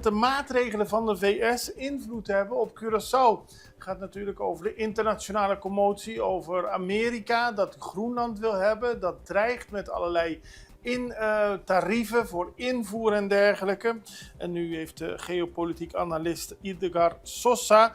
dat de maatregelen van de VS invloed hebben op Curaçao. Het gaat natuurlijk over de internationale commotie, over Amerika dat Groenland wil hebben. Dat dreigt met allerlei tarieven voor invoer en dergelijke. En nu heeft de geopolitiek analist Edgar Sosa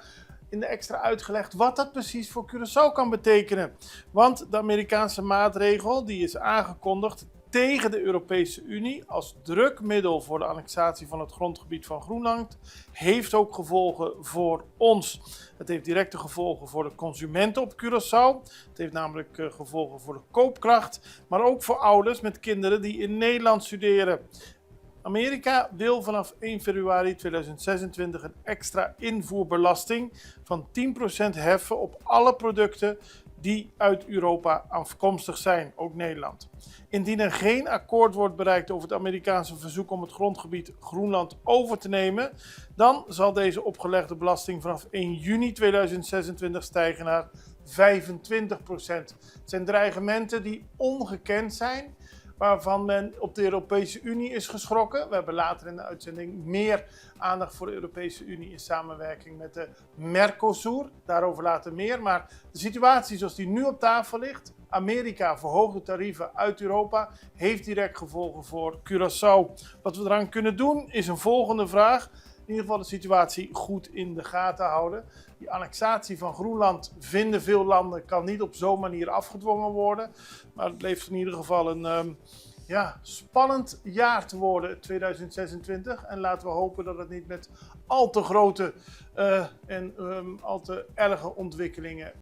in de extra uitgelegd wat dat precies voor Curaçao kan betekenen. Want de Amerikaanse maatregel die is aangekondigd tegen de Europese Unie als drukmiddel voor de annexatie van het grondgebied van Groenland heeft ook gevolgen voor ons. Het heeft directe gevolgen voor de consumenten op Curaçao. Het heeft namelijk gevolgen voor de koopkracht, maar ook voor ouders met kinderen die in Nederland studeren. Amerika wil vanaf 1 februari 2026 een extra invoerbelasting van 10% heffen op alle producten die uit Europa afkomstig zijn, ook Nederland. Indien er geen akkoord wordt bereikt over het Amerikaanse verzoek om het grondgebied Groenland over te nemen, dan zal deze opgelegde belasting vanaf 1 juni 2026 stijgen naar 25%. Het zijn dreigementen die ongekend zijn, waarvan men op de Europese Unie is geschrokken. We hebben later in de uitzending meer aandacht voor de Europese Unie in samenwerking met de Mercosur. Daarover later meer. Maar de situatie zoals die nu op tafel ligt, Amerika verhoogde tarieven uit Europa, heeft direct gevolgen voor Curaçao. Wat we eraan kunnen doen is een volgende vraag. In ieder geval de situatie goed in de gaten houden. Die annexatie van Groenland vinden veel landen kan niet op zo'n manier afgedwongen worden. Maar het leeft in ieder geval een spannend jaar te worden, 2026. En laten we hopen dat het niet met al te grote en al te erge ontwikkelingen